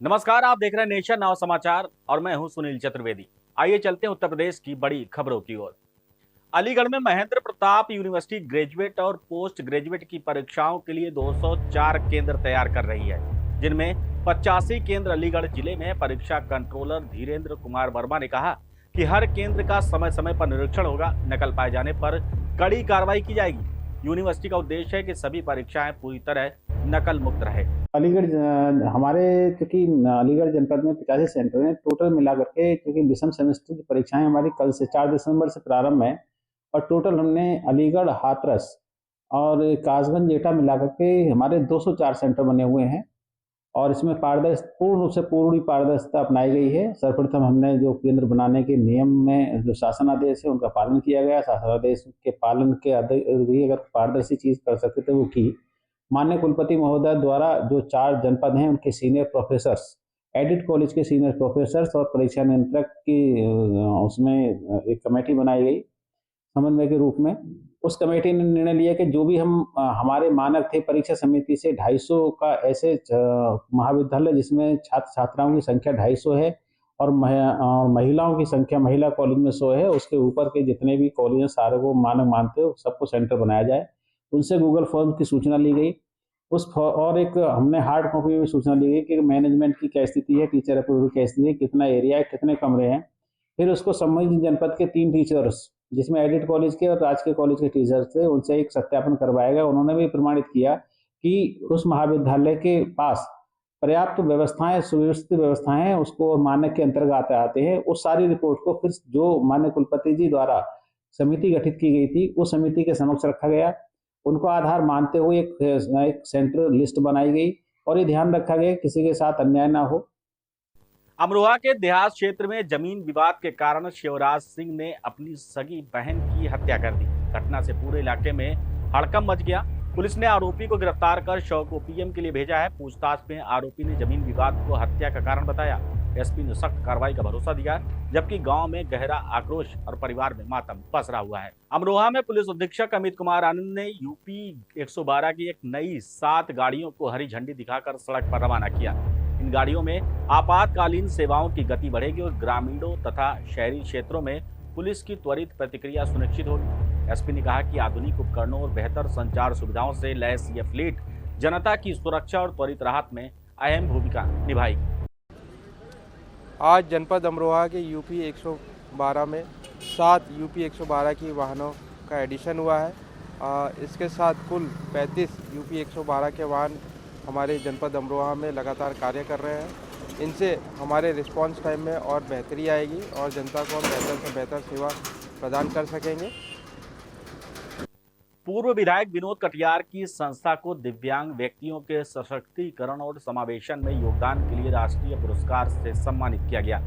नमस्कार, आप देख रहे हैं नेशन नाउ समाचार और मैं हूं सुनील चतुर्वेदी। आइए चलते हैं उत्तर प्रदेश की बड़ी खबरों की ओर। अलीगढ़ में महेंद्र प्रताप यूनिवर्सिटी ग्रेजुएट और पोस्ट ग्रेजुएट की परीक्षाओं के लिए 204 केंद्र तैयार कर रही है, जिनमें 85 केंद्र अलीगढ़ जिले में है। परीक्षा कंट्रोलर धीरेन्द्र कुमार वर्मा ने कहा कि हर केंद्र का समय समय पर निरीक्षण होगा। नकल पाए जाने पर कड़ी कार्रवाई की जाएगी। यूनिवर्सिटी का उद्देश्य है कि सभी परीक्षाएं पूरी तरह नकल मुक्त रहे। हमारे चूंकि अलीगढ़ जनपद में 85 सेंटर हैं टोटल मिला करके, क्योंकि विषम सेमेस्टर की परीक्षाएं हमारी कल से 4 दिसंबर से प्रारंभ है और टोटल हमने अलीगढ़, हाथरस और कासगंज, एटा मिला करके हमारे 204 सेंटर बने हुए हैं और इसमें पूर्ण रूप से पूरी पारदर्शिता अपनाई गई है। सर्वप्रथम हमने जो केंद्र बनाने के नियम में जो शासन आदेश है उनका पालन किया गया। शासन आदेश के पालन के अगर पारदर्शी चीज कर सकते थे वो की। माननीय कुलपति महोदय द्वारा जो 4 जनपद हैं उनके सीनियर प्रोफेसर्स, एडिट कॉलेज के सीनियर प्रोफेसर्स और परीक्षा नियंत्रक की उसमें एक कमेटी बनाई गई समन्वय के रूप में। उस कमेटी ने निर्णय लिया कि जो भी हमारे मानक थे परीक्षा समिति से 250 का ऐसे महाविद्यालय जिसमें छात्र छात्राओं की संख्या 250 है और महिलाओं की संख्या महिला कॉलेज में 100 है, उसके ऊपर के जितने भी कॉलेज हैं सारे को मानक मानते हो सबको सेंटर बनाया जाए। उनसे गूगल फॉर्म की सूचना ली गई। और एक हमने हार्ड कॉपी में भी सूचना ली गई कि मैनेजमेंट की क्या स्थिति है, टीचर अप्रूवल की स्थिति है, कितना एरिया है, कितने कमरे हैं। फिर उसको संबंधित जनपद के 3 टीचर्स जिसमें एडिट कॉलेज के और राजकीय कॉलेज के टीचर्स थे उनसे एक सत्यापन करवाया गया। उन्होंने भी प्रमाणित किया कि उस महाविद्यालय के पास पर्याप्त व्यवस्थाएं, सुव्यवस्थित व्यवस्थाएं हैं, उसको मानक के अंतर्गत आते हैं। उस सारी रिपोर्ट को फिर जो माननीय कुलपति जी द्वारा समिति गठित की गई थी उस समिति के समक्ष रखा गया। उनको आधार मानते हुए एक सेंटर लिस्ट बनाई गई और ये ध्यान रखा गया किसी के साथ अन्याय ना हो। अमरोहा के देहात क्षेत्र में जमीन विवाद के कारण शिवराज सिंह ने अपनी सगी बहन की हत्या कर दी। घटना से पूरे इलाके में हड़कंप मच गया। पुलिस ने आरोपी को गिरफ्तार कर शव को पीएम के लिए भेजा है। पूछताछ में आरोपी ने जमीन विवाद को हत्या का कारण बताया। एसपी ने सख्त कार्रवाई का भरोसा दिया, जबकि गांव में गहरा आक्रोश और परिवार में मातम पसरा हुआ है। अमरोहा में पुलिस अधीक्षक अमित कुमार आनंद ने यूपी 112 की एक नई 7 गाड़ियों को हरी झंडी दिखाकर सड़क पर रवाना किया। इन गाड़ियों में आपातकालीन सेवाओं की गति बढ़ेगी और ग्रामीणों तथा शहरी क्षेत्रों में पुलिस की त्वरित प्रतिक्रिया सुनिश्चित होगी। एसपी ने कहा कि आधुनिक उपकरणों और बेहतर संचार सुविधाओं से लैस ये फ्लीट जनता की सुरक्षा और त्वरित राहत में अहम भूमिका निभाएगी। आज जनपद अमरोहा के यूपी 112 में 7 यूपी 112 की वाहनों का एडिशन हुआ है। इसके साथ कुल 35 यूपी 112 के वाहन हमारे जनपद अमरोहा में लगातार कार्य कर रहे हैं। इनसे हमारे रिस्पांस टाइम में और बेहतरी आएगी और जनता को हम बेहतर से बेहतर सेवा प्रदान कर सकेंगे। पूर्व विधायक विनोद कटियार की संस्था को दिव्यांग व्यक्तियों के सशक्तिकरण और समावेशन में योगदान के लिए राष्ट्रीय पुरस्कार से सम्मानित किया गया।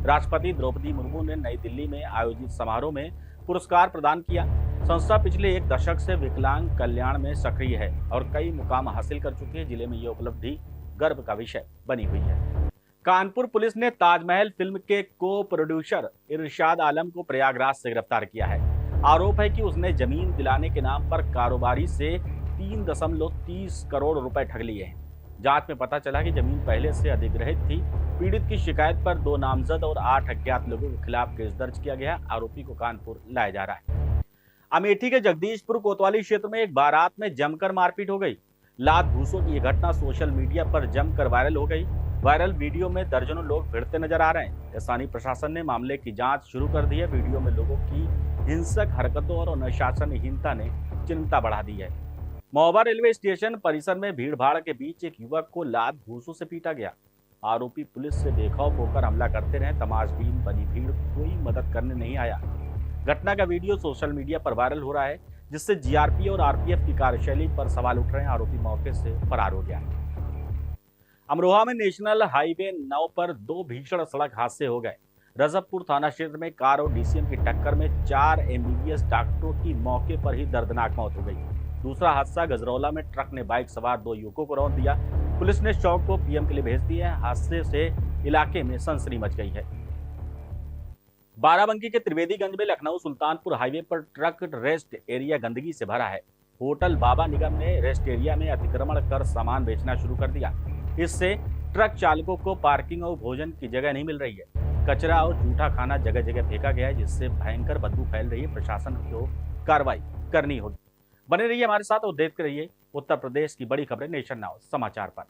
राष्ट्रपति द्रौपदी मुर्मू ने नई दिल्ली में आयोजित समारोह में पुरस्कार प्रदान किया। संस्था पिछले 1 दशक से विकलांग कल्याण में सक्रिय है और कई मुकाम हासिल कर चुकी है। जिले में यह उपलब्धि गर्व का विषय बनी हुई है। कानपुर पुलिस ने ताजमहल फिल्म के को प्रोड्यूसर इरशाद आलम को प्रयागराज से गिरफ्तार किया है। आरोप है कि उसने जमीन दिलाने के नाम पर कारोबारी से 3.30 करोड़ रुपए ठग लिए हैं। जांच में पता चला कि जमीन पहले से अधिग्रहित थी। पीड़ित की शिकायत पर 2 नामजद और 8 अज्ञात लोगों के खिलाफ केस दर्ज किया गया। आरोपी को कानपुर लाया जा रहा है। अमेठी के जगदीशपुर कोतवाली क्षेत्र में एक बारात में जमकर मारपीट हो गई। लात घूसों की यह घटना सोशल मीडिया पर जमकर वायरल हो गई। वायरल वीडियो में दर्जनों लोग भिड़ते नजर आ रहे हैं। स्थानीय प्रशासन ने मामले की जांच शुरू कर दी है। वीडियो में लोगों की हिंसक हरकतों और अनुशासनहीनता ने चिंता बढ़ा दी है। महोबा रेलवे स्टेशन परिसर में भीड़भाड़ के बीच एक युवक को लात घूसों से पीटा गया। आरोपी पुलिस से बेखौफ होकर हमला करते रहे। तमाशबीन बनी भीड़ कोई मदद करने नहीं आया। घटना का वीडियो सोशल मीडिया पर वायरल हो रहा है, जिससे जीआरपी और आरपीएफ की कार्यशैली पर सवाल उठ रहे हैं। आरोपी मौके से फरार हो गया। अमरोहा में नेशनल हाईवे 9 पर 2 भीषण सड़क हादसे हो गए। रजबपुर थाना क्षेत्र में कार और डीसीएम की टक्कर में 4 एमबीबीएस डॉक्टरों की मौके पर ही दर्दनाक मौत हो गई। दूसरा हादसा गजरौला में ट्रक ने बाइक सवार 2 युवकों को रौंद दिया। पुलिस ने शव को पीएम के लिए भेज दिया है। हादसे से इलाके में सनसनी मच गई है। बाराबंकी के त्रिवेदीगंज में लखनऊ सुल्तानपुर हाईवे पर ट्रक रेस्ट एरिया गंदगी से भरा है। होटल बाबा निगम ने रेस्ट एरिया में अतिक्रमण कर सामान बेचना शुरू कर दिया। इससे ट्रक चालकों को पार्किंग और भोजन की जगह नहीं मिल रही है। कचरा और जूठा खाना जगह जगह फेंका गया है, जिससे भयंकर बदबू फैल रही है। प्रशासन को कार्रवाई करनी होगी। बने रहिए हमारे साथ और देखते रहिए उत्तर प्रदेश की बड़ी खबरें नेशन नाउ समाचार पर।